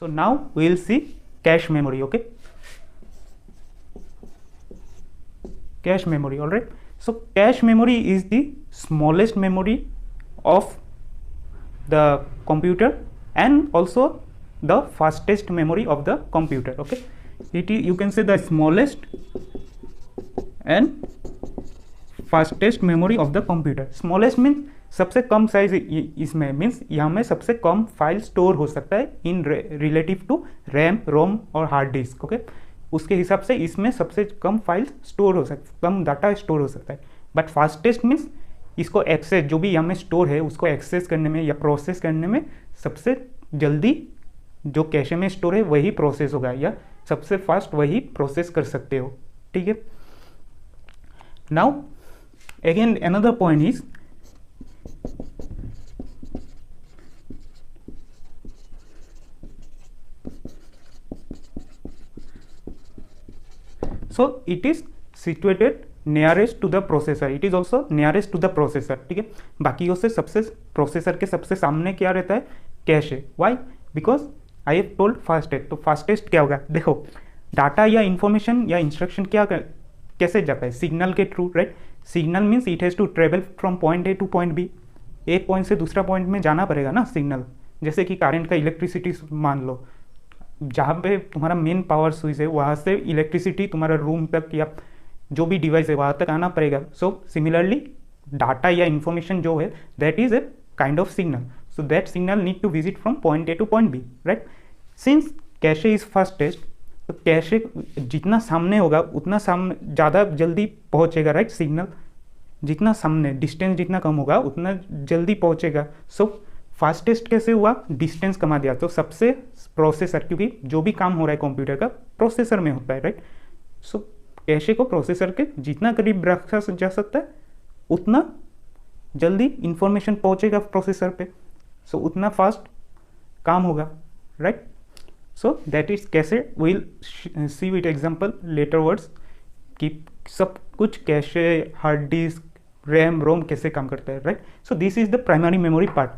So now we will see cache memory. Okay, cache memory. All right, so cache memory is the smallest memory of the computer and also the fastest memory of the computer. Okay, it is, you can say, the smallest and fastest memory of the computer. Smallest means सबसे कम size इसमें, means यहाँ में सबसे कम file store हो सकता है इन relative to RAM, रोम और hard disk. Okay, उसके हिसाब से इसमें सबसे कम फाइल स्टोर हो सकता है, कम डाटा स्टोर हो सकता है. बट फास्टेस्ट मीन्स इसको एक्सेस, जो भी यहाँ में स्टोर है उसको एक्सेस करने में या प्रोसेस करने में सबसे जल्दी जो कैशे में स्टोर है वही प्रोसेस होगा, या सबसे फास्ट वही प्रोसेस कर सकते हो. ठीक है. Now again another point is so it is situated nearest to the processor. It is also nearest to the processor. ठीक है, बाकियों से सबसे प्रोसेसर के सबसे सामने क्या रहता है, कैश है. Why? Because I have told fastest. तो फास्टेस्ट क्या होगा, देखो डाटा या इंफॉर्मेशन या इंस्ट्रक्शन क्या कैसे जाता है, सिग्नल के through, right. Signal means it has to travel from point A to point B. एक पॉइंट से दूसरा पॉइंट में जाना पड़ेगा ना सिग्नल. जैसे कि करंट का इलेक्ट्रिसिटी मान लो, जहाँ पे तुम्हारा मेन पावर स्विच है वहाँ से इलेक्ट्रिसिटी तुम्हारा रूम तक या जो भी डिवाइस है वहाँ तक आना पड़ेगा. सो सिमिलरली डाटा या इंफॉर्मेशन जो है that is a kind of signal. So that signal need to visit from point A to point B, right. Since cache is fastest, तो कैशे जितना सामने होगा उतना सामने ज़्यादा जल्दी पहुँचेगा, राइट. सिग्नल जितना सामने, डिस्टेंस जितना कम होगा उतना जल्दी पहुँचेगा. सो फास्टेस्ट कैसे हुआ, डिस्टेंस कमा दिया. तो सबसे प्रोसेसर, क्योंकि जो भी काम हो रहा है कंप्यूटर का प्रोसेसर में होता है, राइट. सो कैशे को प्रोसेसर के जितना करीब रखा जा सकता है उतना जल्दी इंफॉर्मेशन पहुंचेगा प्रोसेसर पे. सो उतना फास्ट काम होगा, राइट. सो दैट इज कैसे, will see with example later words कि सब कुछ cache, hard disk, RAM, ROM कैसे काम करता है, right. So this is the primary memory part.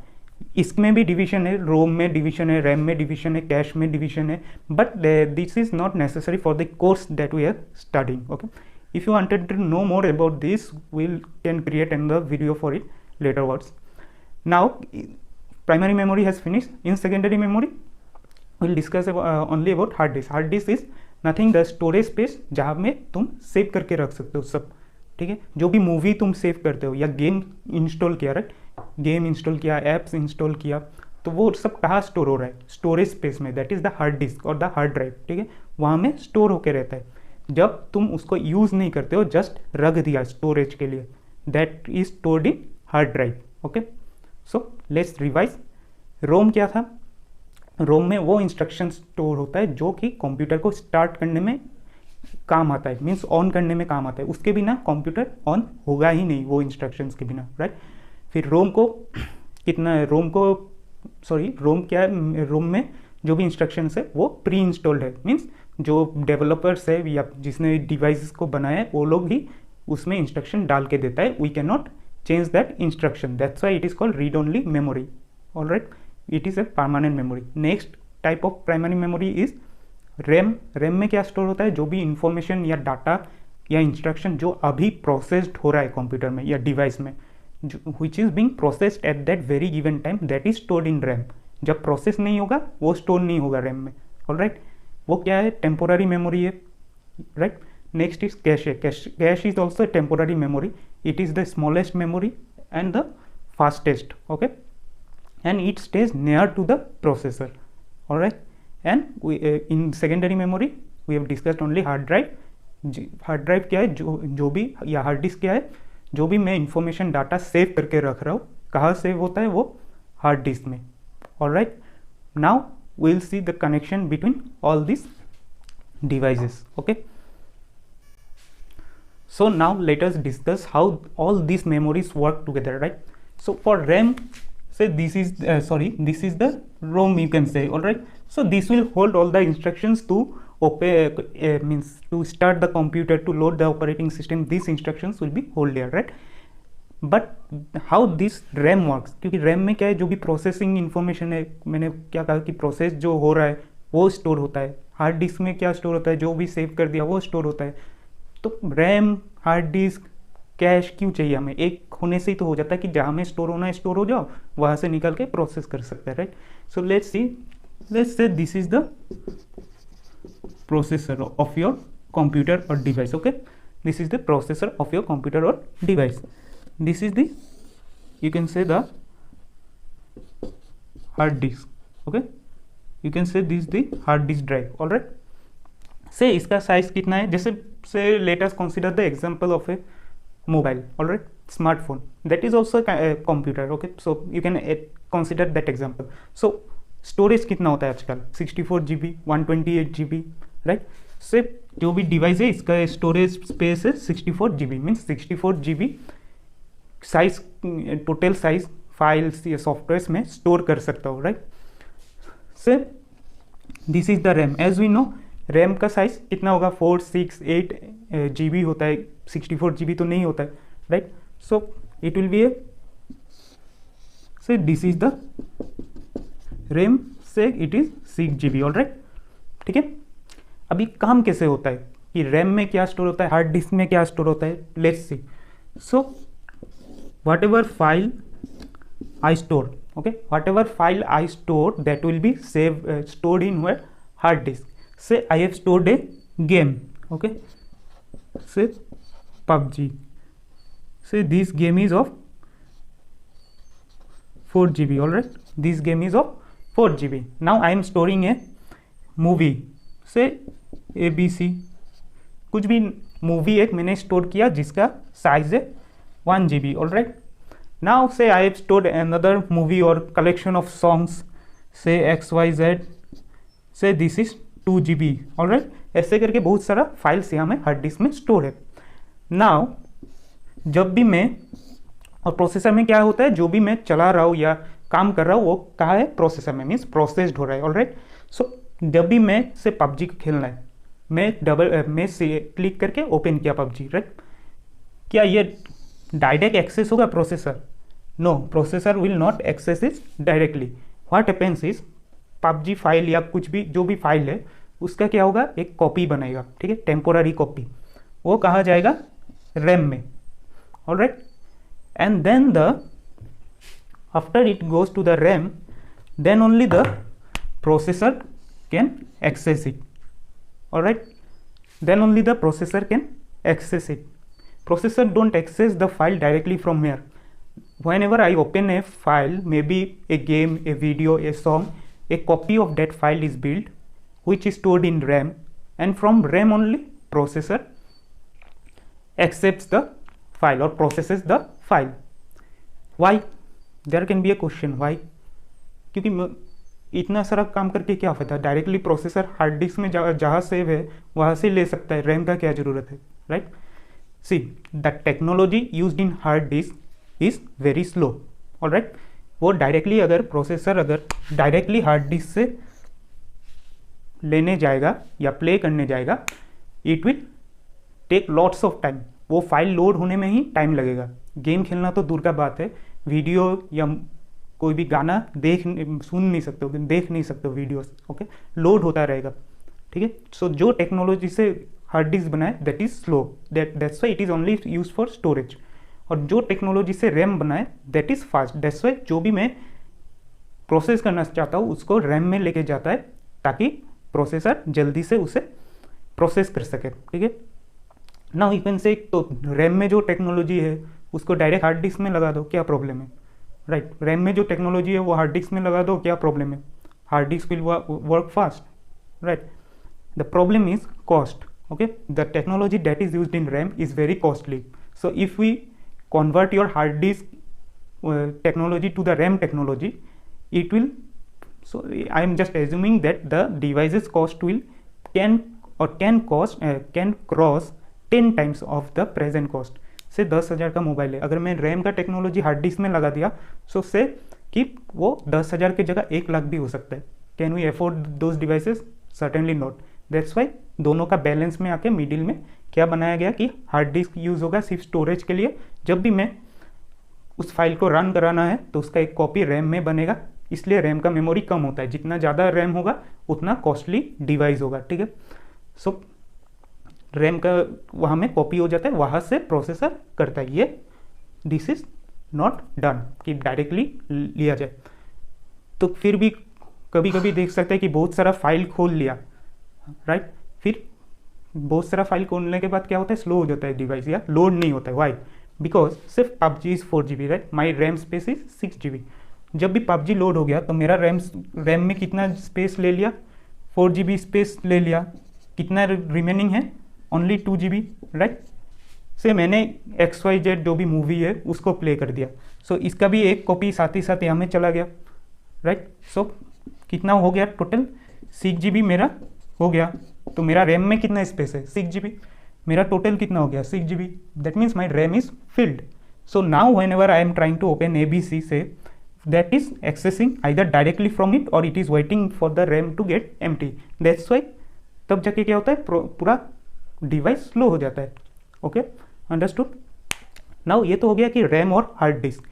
इसमें भी डिवीजन है, रोम में डिवीजन है, रैम में डिवीजन है, कैश में डिवीजन है. But this is not necessary for the course that we are studying. Okay, if you wanted to know more about this, we'll can create another video for it later words. Now primary memory has finished. In secondary memory we'll discuss only about hard disk. Hard disk is nothing, the storage space जहाँ में तुम save करके रख सकते हो सब. ठीक है, जो भी मूवी तुम सेव करते हो या गेम इंस्टॉल किया, राइट, गेम इंस्टॉल किया, एप्स इंस्टॉल किया, तो वो सब कहाँ स्टोर हो रहा है, स्टोरेज स्पेस में. That is the hard disk और द हार्ड ड्राइव. ठीक है, वहाँ में स्टोर होके रहता है. जब तुम उसको यूज़ नहीं करते हो, जस्ट रख दिया स्टोरेज के लिए, that is stored in hard drive. Okay, so let's revise. ROM क्या था, रोम में वो इंस्ट्रक्शन स्टोर होता है जो कि कंप्यूटर को स्टार्ट करने में काम आता है, मीन्स ऑन करने में काम आता है. उसके बिना कंप्यूटर ऑन होगा ही नहीं, वो इंस्ट्रक्शंस के बिना, राइट. फिर रोम को कितना, रोम क्या है, रोम में जो भी इंस्ट्रक्शंस है वो प्री इंस्टॉल्ड है. मीन्स जो डेवलपर्स है या जिसने डिवाइसेस को बनाया है वो लोग ही उसमें इंस्ट्रक्शन डाल के देता है. We can not change that instruction. That's why it is called read only memory. Alright, it is a permanent memory. Next type of primary memory is RAM. RAM में क्या स्टोर होता है, जो भी इंफॉर्मेशन या डाटा या instruction जो अभी प्रोसेस्ड हो रहा है कंप्यूटर में या डिवाइस में, which is being processed at that very given time, that is stored in RAM. जब प्रोसेस नहीं होगा वो स्टोर नहीं होगा रैम में. ऑलराइट, वो क्या है, टेम्पोररी मेमोरी है, right. Next is cache. Cache is also temporary memory. It is the smallest memory and the fastest. Okay, and it stays near to the processor. Alright, and in secondary memory we have discussed only hard drive. Hard drive क्या है, जो भी, या hard disk क्या है, जो भी मैं इंफॉर्मेशन डाटा सेव करके रख रहा हूँ, कहाँ सेव होता है, वो हार्ड डिस्क में. Alright, now we will see the connection between all this devices. Okay, so now let us discuss how all this memories work together, right. So for RAM, say this is the ROM, you can say. All right, so this will hold all the instructions to means to start the computer, to load the operating system. These instructions will be hold there, right. But how this RAM works, क्योंकि RAM में क्या है, जो भी processing information है, मैंने क्या कहा कि प्रोसेस जो हो रहा है वो स्टोर होता है। हार्ड डिस्क में क्या स्टोर होता है, जो भी सेव कर दिया वो स्टोर होता है। तो रैम, हार्ड डिस्क, कैश क्यों चाहिए हमें? एक होने से ही तो हो जाता है कि जहाँ में स्टोर होना है स्टोर हो जाओ, वहाँ से निकल के प्रोसेस कर सकते हैं, right. So let's say this is the processor of your computer और device, okay. This is the processor of your computer और device. This is the, you can say the hard disk, okay, you can say this the hard disk drive, all right। से इसका size कितना है, जैसे से let us consider the example of A mobile, all right, smartphone, that is also a computer, okay, so you can consider that example। so storage कितना होता है आजकल, 64 GB, 128 GB, राइट। से जो भी डिवाइस है इसका स्टोरेज स्पेस है 64 GB, means 64 GB size, total size files या सॉफ्टवेयर में स्टोर कर सकता हो, right. Say this is the RAM. As we know RAM का साइज कितना होगा, 4, 6, 8 GB होता है, 64 GB तो नहीं होता है, right. So it will be a, say this is the RAM, say it is 6 GB, all right, ठीक है। अभी काम कैसे होता है कि रैम में क्या स्टोर होता है, हार्ड डिस्क में क्या स्टोर होता है, let's see. So whatever file I store, okay, whatever file I store that will be stored in where, hard disk। say I have stored a game, okay, say PUBG, say this game is of 4 GB, all right, this game is of 4 GB। now I am storing a movie, say ABC, कुछ भी movie एक मैंने store किया जिसका size है 1 GB, all right। now say I have stored another movie or collection of songs, say XYZ, say this is 2 GB, all right। ऐसे करके बहुत सारा फाइल्स यहाँ में हार्ड डिस्क में स्टोर है। now जब भी मैं, और प्रोसेसर में क्या होता है, जो भी मैं चला रहा हूँ या काम कर रहा हूँ वो कहाँ है, प्रोसेसर में, मीन्स प्रोसेस्ड हो रहा है, ऑल राइट। सो जब भी मैं से पबजी को खेलना है, मैं से क्लिक करके ओपन किया पबजी, राइट। क्या ये डायरेक्ट एक्सेस होगा processor? No, processor will not access it directly. What happens is, PUBG file या कुछ भी जो भी फाइल है उसका क्या होगा, एक कॉपी बनाएगा, ठीक है, टेम्पोररी कॉपी, वो कहाँ जाएगा, रैम में, alright. And then the after it goes to the RAM, then only the processor can access it, alright, then only the processor can access it। Processor don't access the file directly from here। whenever I open a file, maybe a game, a video, a song, a copy of that file is built which is stored in RAM, and from RAM only processor accepts the file or processes the file। why? there can be a question, why? क्योंकि इतना सारा काम करके क्या फायदा, directly processor hard disk में जहाँ save है वहाँ से ले सकता है, रैम का क्या ज़रूरत है, right. See the technology used in hard disk is very slow, alright. वो डायरेक्टली अगर प्रोसेसर अगर डायरेक्टली हार्ड डिस्क से लेने जाएगा या प्ले करने जाएगा, it will take lots of time. वो फाइल लोड होने में ही टाइम लगेगा। गेम खेलना तो दूर का बात है, वीडियो या कोई भी गाना सुन नहीं सकते हो, देख नहीं सकते हो वीडियोस, ओके, लोड होता रहेगा, ठीक है। सो जो टेक्नोलॉजी से हार्ड डिस्क बनाए that is slow, that's why it is only use for storage. और जो टेक्नोलॉजी से रैम बनाए that is fast, that's why जो भी मैं प्रोसेस करना चाहता हूँ उसको रैम में लेके जाता है ताकि प्रोसेसर जल्दी से उसे प्रोसेस कर सके, ठीक है। नाउ यू कैन से, तो रैम में जो टेक्नोलॉजी है उसको डायरेक्ट हार्ड डिस्क में लगा दो, क्या प्रॉब्लम है, राइट। रैम में जो टेक्नोलॉजी है वो हार्ड डिस्क में लगा दो, क्या प्रॉब्लम है, hard disk will work fast, right. The problem is cost, okay, the technology that is used in RAM is very costly। so if we convert your hard disk technology to the RAM technology, it will, so I am just assuming that the device's cost will can cross 10 times of the present cost। से 10,000 का mobile है, अगर मैं RAM का technology hard disk में लगा दिया, सो से कि वो 10,000 की जगह 1 लाख भी हो सकता है। Can we afford those devices? Certainly not. That's why दोनों का बैलेंस में आके मिडिल में क्या बनाया गया कि हार्ड डिस्क यूज़ होगा सिर्फ स्टोरेज के लिए। जब भी मैं उस फाइल को रन कराना है तो उसका एक कॉपी रैम में बनेगा इसलिए रैम का मेमोरी कम होता है। जितना ज़्यादा रैम होगा उतना कॉस्टली डिवाइस होगा, ठीक है। सो रैम का वहाँ में कॉपी हो जाता है, वहाँ से प्रोसेसर करता है ये। दिस इज नॉट डन कि डायरेक्टली लिया जाए। तो फिर भी कभी कभी देख सकते हैं कि बहुत सारा फाइल खोल लिया, राइट। फिर बहुत सारा फाइल खोलने के बाद क्या होता है, स्लो हो जाता है डिवाइस या लोड नहीं होता है। वाई? बिकॉज सिर्फ PUBG is 4 GB, right. My RAM space is 6 GB। जब भी PUBG लोड हो गया तो मेरा रैम में कितना स्पेस ले लिया, 4 GB स्पेस ले लिया। कितना रिमेनिंग है, ओनली 2 GB, राइट। से मैंने XYZ जो भी मूवी है उसको प्ले कर दिया। सो इसका भी एक कॉपी साथ ही साथ यहाँ में चला गया, राइट। सो कितना हो गया टोटल, 6 GB मेरा हो गया। तो मेरा रैम में कितना स्पेस है, 6 GB। मेरा टोटल कितना हो गया, 6 GB। That means my RAM is filled. So now whenever I am trying to open ABC से, that is accessing either directly from it or it is waiting for the RAM to get empty. That's why तब जाके क्या होता है, पूरा device slow हो जाता है। Okay, understood. नाउ ये तो हो गया कि रैम और हार्ड डिस्क।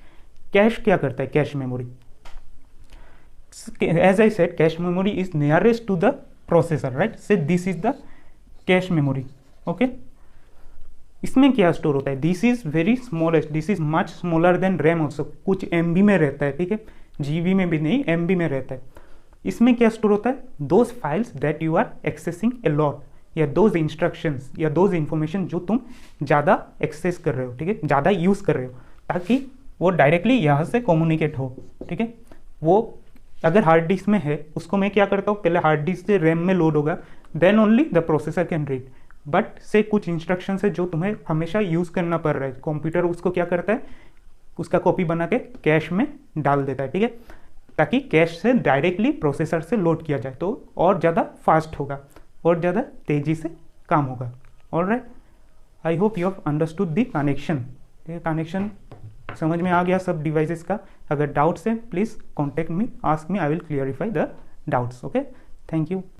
कैश क्या करता है, cache memory. As I said, cache memory is nearest to the processor, right. Say this is the cache memory. Okay, इसमें क्या स्टोर होता है, this is very smallest, this is much smaller than RAM also. कुछ MB में रहता है, ठीक है, GB में भी नहीं, MB में रहता है। इसमें क्या स्टोर होता है, those files that you are accessing a lot, या दोज इंस्ट्रक्शंस या दोज इंफॉर्मेशन जो तुम ज़्यादा एक्सेस कर रहे हो, ठीक है, ज़्यादा यूज़ कर रहे हो, ताकि वो डायरेक्टली यहाँ से कम्युनिकेट हो, ठीक है। वो अगर हार्ड डिस्क में है, उसको मैं क्या करता हूँ, पहले हार्ड डिस्क से रैम में लोड होगा, then only the processor can read. But say कुछ इंस्ट्रक्शन है जो तुम्हें हमेशा यूज़ करना पड़ रहा है, कंप्यूटर उसको क्या करता है, उसका कॉपी बना के कैश में डाल देता है, ठीक है, ताकि कैश से डायरेक्टली प्रोसेसर से लोड किया जाए, तो और ज़्यादा फास्ट होगा और ज़्यादा तेज़ी से काम होगा। Alright, I hope you have understood the connection. Connection समझ में आ गया सब डिवाइसेस का। अगर डाउट्स है please contact me, ask me, I will clarify the doubts. Okay, thank you.